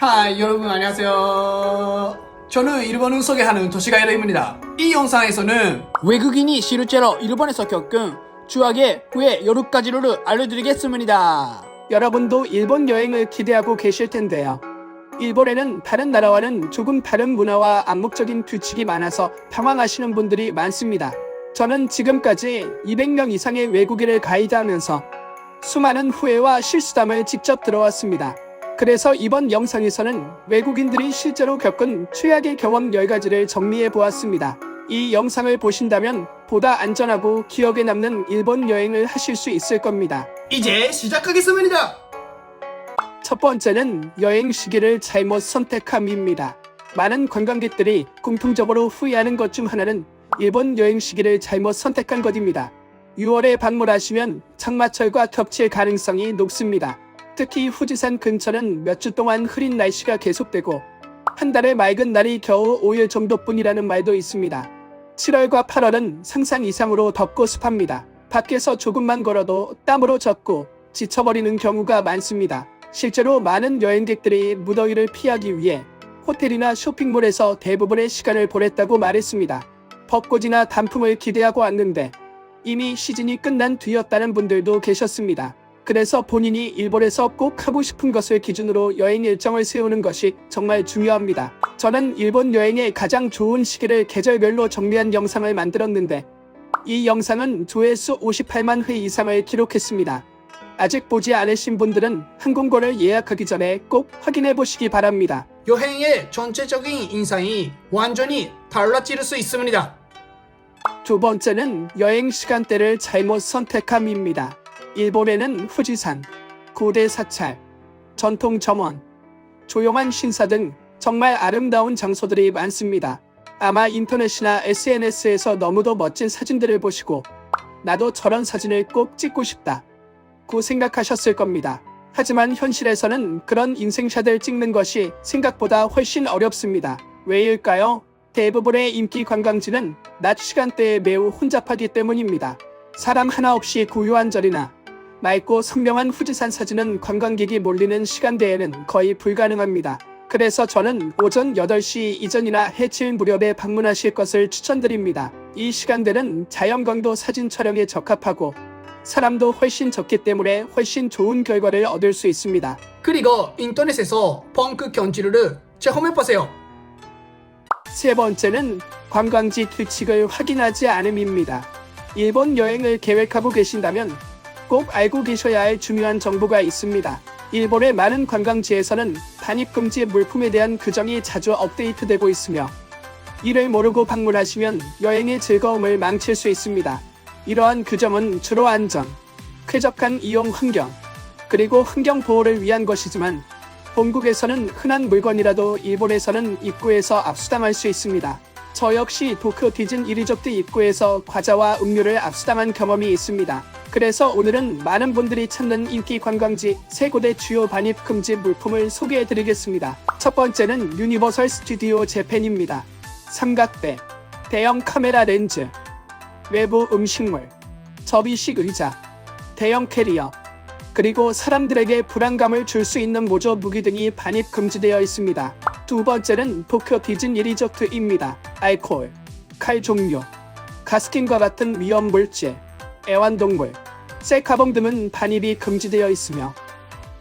하이 여러분 안녕하세요. 저는 일본을 소개하는 도시가이드입니다. 이 영상에서는 외국인이 실제로 일본에서 겪은 추억의 후회 10가지를 알려드리겠습니다. 여러분도 일본 여행을 기대하고 계실 텐데요. 일본에는 다른 나라와는 조금 다른 문화와 암묵적인 규칙이 많아서 당황하시는 분들이 많습니다. 저는 지금까지 200명 이상의 외국인을 가이드하면서 수많은 후회와 실수담을 직접 들어왔습니다. 그래서 이번 영상에서는 외국인들이 실제로 겪은 최악의 경험 10가지를 정리해 보았습니다. 이 영상을 보신다면 보다 안전하고 기억에 남는 일본 여행을 하실 수 있을 겁니다. 이제 시작하겠습니다. 첫 번째는 여행 시기를 잘못 선택함입니다. 많은 관광객들이 공통적으로 후회하는 것 중 하나는 일본 여행 시기를 잘못 선택한 것입니다. 6월에 방문하시면 장마철과 겹칠 가능성이 높습니다. 특히 후지산 근처는 몇 주 동안 흐린 날씨가 계속되고 한 달의 맑은 날이 겨우 5일 정도뿐이라는 말도 있습니다. 7월과 8월은 상상 이상으로 덥고 습합니다. 밖에서 조금만 걸어도 땀으로 젖고 지쳐버리는 경우가 많습니다. 실제로 많은 여행객들이 무더위를 피하기 위해 호텔이나 쇼핑몰에서 대부분의 시간을 보냈다고 말했습니다. 벚꽃이나 단풍을 기대하고 왔는데 이미 시즌이 끝난 뒤였다는 분들도 계셨습니다. 그래서 본인이 일본에서 꼭 하고 싶은 것을 기준으로 여행 일정을 세우는 것이 정말 중요합니다. 저는 일본 여행의 가장 좋은 시기를 계절별로 정리한 영상을 만들었는데 이 영상은 조회수 58만 회 이상을 기록했습니다. 아직 보지 않으신 분들은 항공권을 예약하기 전에 꼭 확인해 보시기 바랍니다. 여행의 전체적인 인상이 완전히 달라질 수 있습니다. 두 번째는 여행 시간대를 잘못 선택함입니다. 일본에는 후지산, 고대 사찰, 전통 정원, 조용한 신사 등 정말 아름다운 장소들이 많습니다. 아마 인터넷이나 SNS에서 너무도 멋진 사진들을 보시고 나도 저런 사진을 꼭 찍고 싶다 고 생각하셨을 겁니다. 하지만 현실에서는 그런 인생샷을 찍는 것이 생각보다 훨씬 어렵습니다. 왜일까요? 대부분의 인기 관광지는 낮 시간대에 매우 혼잡하기 때문입니다. 사람 하나 없이 고요한 절이나 맑고 선명한 후지산 사진은 관광객이 몰리는 시간대에는 거의 불가능합니다. 그래서 저는 오전 8시 이전이나 해질 무렵에 방문하실 것을 추천드립니다. 이 시간대는 자연광도 사진 촬영에 적합하고 사람도 훨씬 적기 때문에 훨씬 좋은 결과를 얻을 수 있습니다. 그리고 인터넷에서 펑크 견지를 체험해보세요. 세 번째는 관광지 규칙을 확인하지 않음입니다. 일본 여행을 계획하고 계신다면 꼭 알고 계셔야 할 중요한 정보가 있습니다. 일본의 많은 관광지에서는 반입금지 물품에 대한 규정이 자주 업데이트되고 있으며 이를 모르고 방문하시면 여행의 즐거움을 망칠 수 있습니다. 이러한 규정은 주로 안전, 쾌적한 이용 환경, 그리고 환경 보호를 위한 것이지만 본국에서는 흔한 물건이라도 일본에서는 입구에서 압수당할 수 있습니다. 저 역시 도쿄 디즈니 리조트 입구에서 과자와 음료를 압수당한 경험이 있습니다. 그래서 오늘은 많은 분들이 찾는 인기 관광지 3곳의 주요 반입 금지 물품을 소개해드리겠습니다. 첫 번째는 유니버설 스튜디오 재팬입니다. 삼각대, 대형 카메라 렌즈, 외부 음식물, 접이식 의자, 대형 캐리어, 그리고 사람들에게 불안감을 줄 수 있는 모조 무기 등이 반입 금지되어 있습니다. 두 번째는 도쿄 디즈니 리조트입니다. 알코올, 칼 종류, 가스킹과 같은 위험 물질, 애완동물, 셀카봉 등은 반입이 금지되어 있으며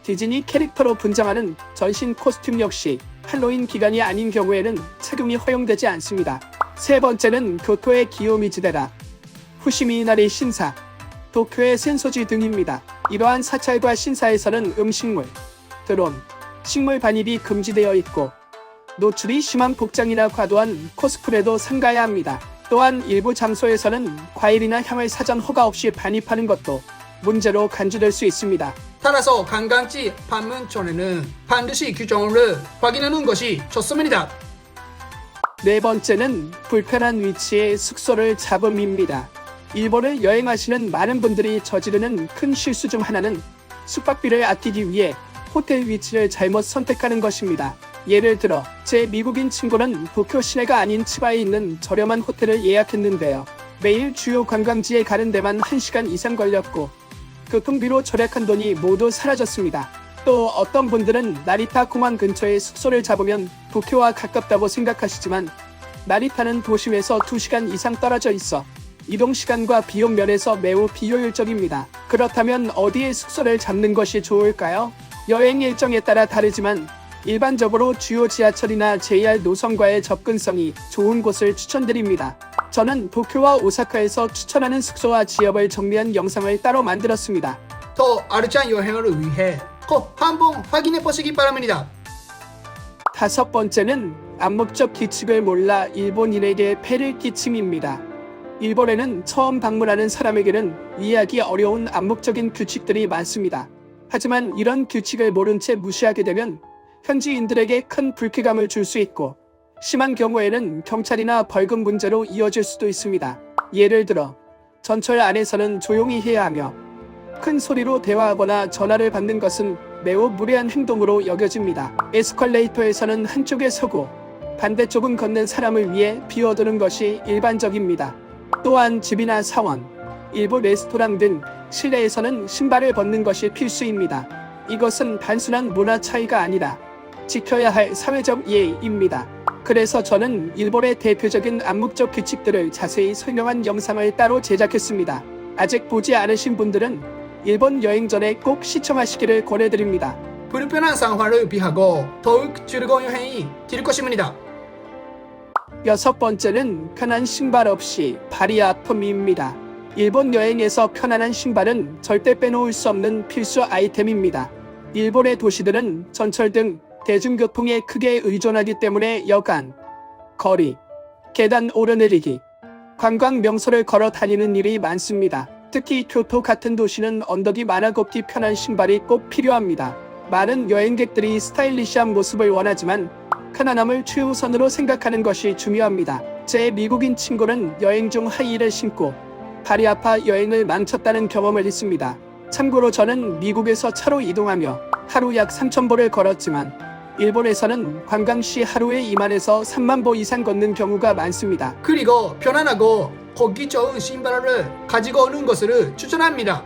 디즈니 캐릭터로 분장하는 전신 코스튬 역시 할로윈 기간이 아닌 경우에는 착용이 허용되지 않습니다. 세 번째는 교토의 기요미즈데라, 후시미이나리 신사, 도쿄의 센소지 등입니다. 이러한 사찰과 신사에서는 음식물, 드론, 식물 반입이 금지되어 있고 노출이 심한 복장이나 과도한 코스프레도 삼가야 합니다. 또한 일부 장소에서는 과일이나 향을 사전 허가 없이 반입하는 것도 문제로 간주될 수 있습니다. 따라서 관광지 방문 전에는 반드시 규정을 확인하는 것이 좋습니다. 네 번째는 불편한 위치의 숙소를 잡음입니다. 일본을 여행하시는 많은 분들이 저지르는 큰 실수 중 하나는 숙박비를 아끼기 위해 호텔 위치를 잘못 선택하는 것입니다. 예를 들어 제 미국인 친구는 도쿄 시내가 아닌 치바에 있는 저렴한 호텔을 예약했는데요. 매일 주요 관광지에 가는 데만 1시간 이상 걸렸고 교통비로 절약한 돈이 모두 사라졌습니다. 또 어떤 분들은 나리타 공항 근처에 숙소를 잡으면 도쿄와 가깝다고 생각하시지만 나리타는 도심에서 2시간 이상 떨어져 있어 이동시간과 비용 면에서 매우 비효율적입니다. 그렇다면 어디에 숙소를 잡는 것이 좋을까요? 여행 일정에 따라 다르지만 일반적으로 주요 지하철이나 JR 노선과의 접근성이 좋은 곳을 추천드립니다. 저는 도쿄와 오사카에서 추천하는 숙소와 지역을 정리한 영상을 따로 만들었습니다. 더 아르찬 여행을 위해 꼭 한번 확인해 보시기 바랍니다. 5번째는 암묵적 규칙을 몰라 일본인에게 폐를 끼침입니다. 일본에는 처음 방문하는 사람에게는 이해하기 어려운 암묵적인 규칙들이 많습니다. 하지만 이런 규칙을 모른 채 무시하게 되면 현지인들에게 큰 불쾌감을 줄 수 있고 심한 경우에는 경찰이나 벌금 문제로 이어질 수도 있습니다. 예를 들어 전철 안에서는 조용히 해야 하며 큰 소리로 대화하거나 전화를 받는 것은 매우 무례한 행동으로 여겨집니다. 에스컬레이터에서는 한쪽에 서고 반대쪽은 걷는 사람을 위해 비워두는 것이 일반적입니다. 또한 집이나 사원, 일부 레스토랑 등 실내에서는 신발을 벗는 것이 필수입니다. 이것은 단순한 문화 차이가 아니라 지켜야 할 사회적 예의입니다. 그래서 저는 일본의 대표적인 암묵적 규칙들을 자세히 설명한 영상을 따로 제작했습니다. 아직 보지 않으신 분들은 일본 여행 전에 꼭 시청하시기를 권해드립니다. 불편한 상황을 피하고 더욱 즐거운 여행이 될 것입니다. 6번째는 편한 신발 없이 발이 아픔입니다. 일본 여행에서 편안한 신발은 절대 빼놓을 수 없는 필수 아이템입니다. 일본의 도시들은 전철 등 대중교통에 크게 의존하기 때문에 여간, 거리, 계단 오르내리기, 관광 명소를 걸어 다니는 일이 많습니다. 특히 교토 같은 도시는 언덕이 많아 걷기 편한 신발이 꼭 필요합니다. 많은 여행객들이 스타일리시한 모습을 원하지만 편안함을 최우선으로 생각하는 것이 중요합니다. 제 미국인 친구는 여행 중 하이힐을 신고 발이 아파 여행을 망쳤다는 경험을 했습니다. 참고로 저는 미국에서 차로 이동하며 하루 약 3,000보를 걸었지만 일본에서는 관광 시 하루에 2만에서 3만 보 이상 걷는 경우가 많습니다. 그리고 편안하고 걷기 좋은 신발을 가지고 오는 것을 추천합니다.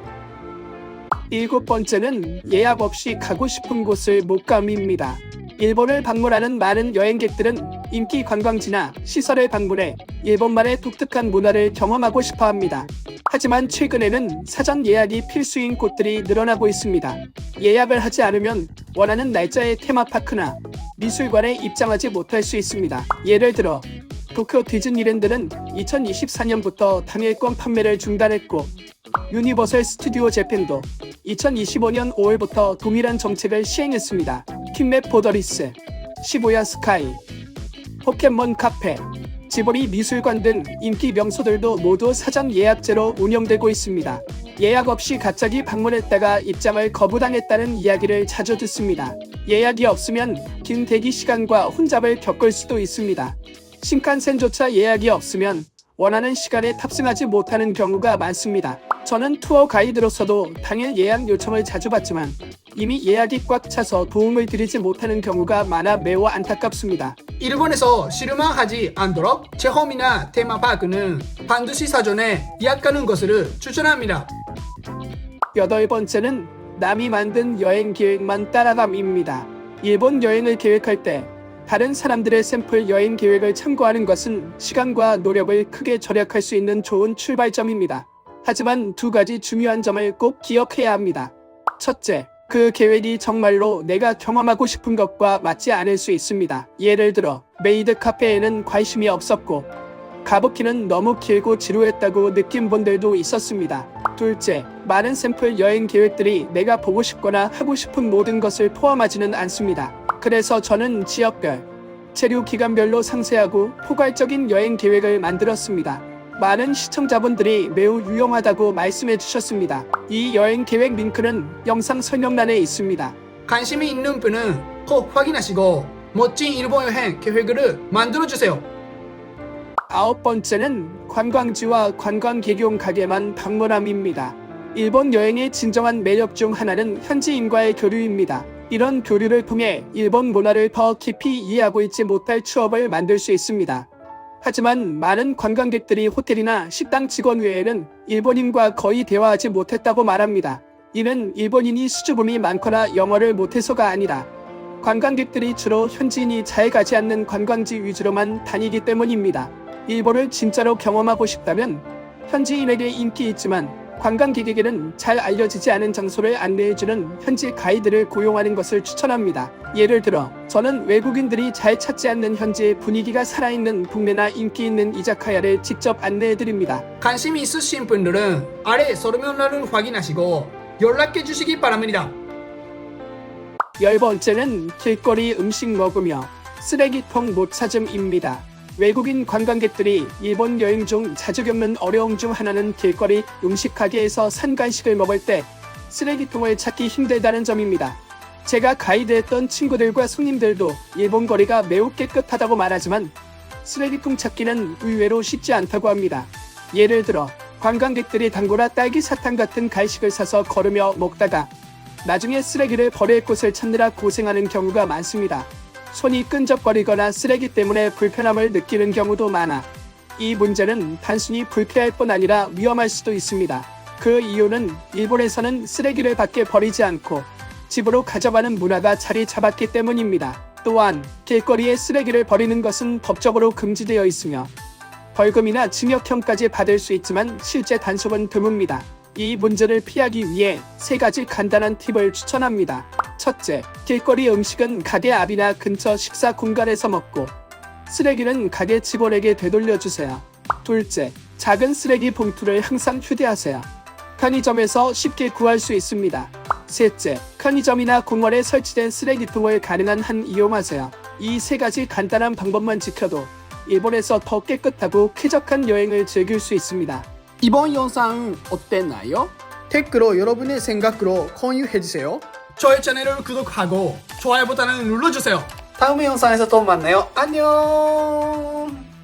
7번째는 예약 없이 가고 싶은 곳을 못 감입니다. 일본을 방문하는 많은 여행객들은 인기 관광지나 시설을 방문해 일본만의 독특한 문화를 경험하고 싶어 합니다. 하지만 최근에는 사전 예약이 필수인 곳들이 늘어나고 있습니다. 예약을 하지 않으면 원하는 날짜의 테마파크나 미술관에 입장하지 못할 수 있습니다. 예를 들어 도쿄 디즈니랜드는 2024년부터 당일권 판매를 중단했고 유니버설 스튜디오 재팬도 2025년 5월부터 동일한 정책을 시행했습니다. 킹맵 보더리스, 시부야 스카이, 포켓몬 카페, 지브리 미술관 등 인기 명소들도 모두 사전 예약제로 운영되고 있습니다. 예약 없이 갑자기 방문했다가 입장을 거부당했다는 이야기를 자주 듣습니다. 예약이 없으면 긴 대기 시간과 혼잡을 겪을 수도 있습니다. 신칸센조차 예약이 없으면 원하는 시간에 탑승하지 못하는 경우가 많습니다. 저는 투어 가이드로서도 당일 예약 요청을 자주 받지만 이미 예약이 꽉 차서 도움을 드리지 못하는 경우가 많아 매우 안타깝습니다. 일본에서 실망하지 않도록 체험이나 테마파크는 반드시 사전에 예약하는 것을 추천합니다. 8번째는 남이 만든 여행 계획만 따라감입니다. 일본 여행을 계획할 때 다른 사람들의 샘플 여행 계획을 참고하는 것은 시간과 노력을 크게 절약할 수 있는 좋은 출발점입니다. 하지만 두 가지 중요한 점을 꼭 기억해야 합니다. 첫째, 그 계획이 정말로 내가 경험하고 싶은 것과 맞지 않을 수 있습니다. 예를 들어 메이드 카페에는 관심이 없었고 가부키는 너무 길고 지루했다고 느낀 분들도 있었습니다. 둘째, 많은 샘플 여행 계획들이 내가 보고 싶거나 하고 싶은 모든 것을 포함하지는 않습니다. 그래서 저는 지역별, 체류 기간별로 상세하고 포괄적인 여행 계획을 만들었습니다. 많은 시청자분들이 매우 유용하다고 말씀해 주셨습니다. 이 여행 계획 링크는 영상 설명란에 있습니다. 관심이 있는 분은 꼭 확인하시고 멋진 일본 여행 계획을 만들어주세요. 9번째는 관광지와 관광객용 가게만 방문함입니다. 일본 여행의 진정한 매력 중 하나는 현지인과의 교류입니다. 이런 교류를 통해 일본 문화를 더 깊이 이해하고 있지 못할 추억을 만들 수 있습니다. 하지만 많은 관광객들이 호텔이나 식당 직원 외에는 일본인과 거의 대화하지 못했다고 말합니다. 이는 일본인이 수줍음이 많거나 영어를 못해서가 아니라 관광객들이 주로 현지인이 잘 가지 않는 관광지 위주로만 다니기 때문입니다. 일본을 진짜로 경험하고 싶다면 현지인에게 인기 있지만 관광객에게는 잘 알려지지 않은 장소를 안내해주는 현지 가이드를 고용하는 것을 추천합니다. 예를 들어 저는 외국인들이 잘 찾지 않는 현지의 분위기가 살아있는 동네나 인기 있는 이자카야를 직접 안내해드립니다. 관심이 있으신 분들은 아래 설명란을 확인하시고 연락해 주시기 바랍니다. 10번째는 길거리 음식 먹으며 쓰레기통 못 찾음입니다. 외국인 관광객들이 일본 여행 중 자주 겪는 어려움 중 하나는 길거리 음식 가게에서 산 간식을 먹을 때 쓰레기통을 찾기 힘들다는 점입니다. 제가 가이드했던 친구들과 손님들도 일본 거리가 매우 깨끗하다고 말하지만 쓰레기통 찾기는 의외로 쉽지 않다고 합니다. 예를 들어 관광객들이 당고나 딸기 사탕 같은 간식을 사서 걸으며 먹다가 나중에 쓰레기를 버릴 곳을 찾느라 고생하는 경우가 많습니다. 손이 끈적거리거나 쓰레기 때문에 불편함을 느끼는 경우도 많아 이 문제는 단순히 불쾌할 뿐 아니라 위험할 수도 있습니다. 그 이유는 일본에서는 쓰레기를 밖에 버리지 않고 집으로 가져가는 문화가 자리 잡았기 때문입니다. 또한 길거리에 쓰레기를 버리는 것은 법적으로 금지되어 있으며 벌금이나 징역형까지 받을 수 있지만 실제 단속은 드뭅니다. 이 문제를 피하기 위해 3가지 간단한 팁을 추천합니다. 첫째, 길거리 음식은 가게 앞이나 근처 식사 공간에서 먹고 쓰레기는 가게 직원에게 되돌려주세요. 둘째, 작은 쓰레기 봉투를 항상 휴대하세요. 편의점에서 쉽게 구할 수 있습니다. 셋째, 편의점이나 공원에 설치된 쓰레기통을 가능한 한 이용하세요. 이 3가지 간단한 방법만 지켜도 일본에서 더 깨끗하고 쾌적한 여행을 즐길 수 있습니다. 이번 영상 어땠나요? 댓글로 여러분의 생각으로 공유해주세요. 저의 채널을 구독하고 좋아요 버튼을 눌러주세요. 다음 영상에서 또 만나요. 안녕.